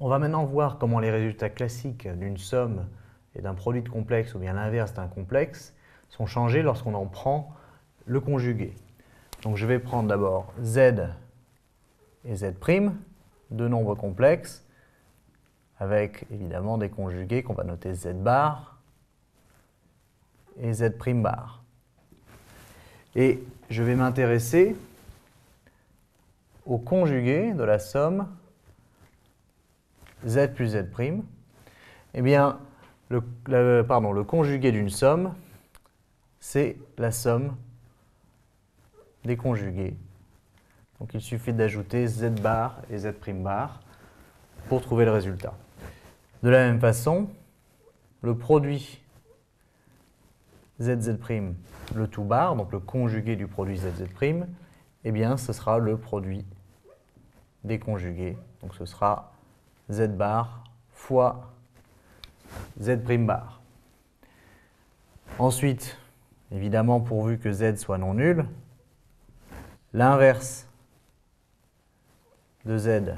On va maintenant voir comment les résultats classiques d'une somme et d'un produit de complexe ou bien l'inverse d'un complexe sont changés lorsqu'on en prend le conjugué. Donc je vais prendre d'abord z et z', deux nombres complexes, avec évidemment des conjugués qu'on va noter z bar et z' bar. Et je vais m'intéresser au conjugué de la somme z plus z'. Eh bien, le conjugué d'une somme, c'est la somme des conjugués. Donc il suffit d'ajouter z bar et z' bar pour trouver le résultat. De la même façon, le produit z', le tout bar, donc le conjugué du produit z', eh bien ce sera le produit des conjugués. Donc ce sera z bar fois z' bar. Ensuite, évidemment, pourvu que z soit non nul, l'inverse de z,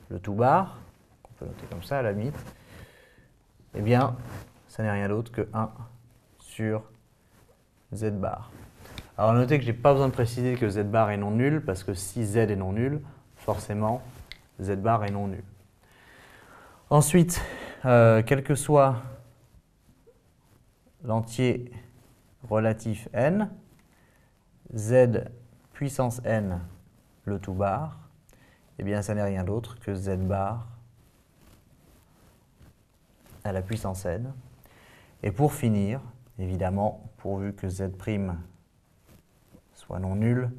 le tout bar, qu'on peut noter comme ça à la limite, eh bien, ça n'est rien d'autre que 1 sur z bar. Alors notez que je n'ai pas besoin de préciser que z bar est non nul, parce que si z est non nul, forcément z bar est non nul. Ensuite, quel que soit l'entier relatif n, z puissance n, le tout bar, eh bien ça n'est rien d'autre que z bar à la puissance n. Et pour finir, évidemment, pourvu que z' soit non nul,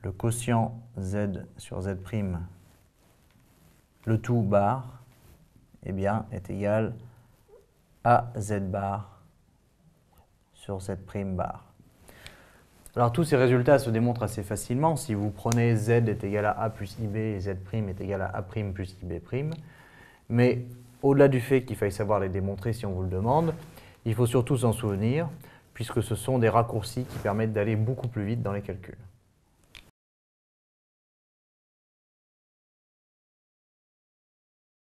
le quotient z sur z', le tout bar, eh bien, est égal à z bar sur z' bar. Alors tous ces résultats se démontrent assez facilement si vous prenez z est égal à a plus ib et z' est égal à a' plus ib'. Mais au-delà du fait qu'il faille savoir les démontrer si on vous le demande, il faut surtout s'en souvenir puisque ce sont des raccourcis qui permettent d'aller beaucoup plus vite dans les calculs.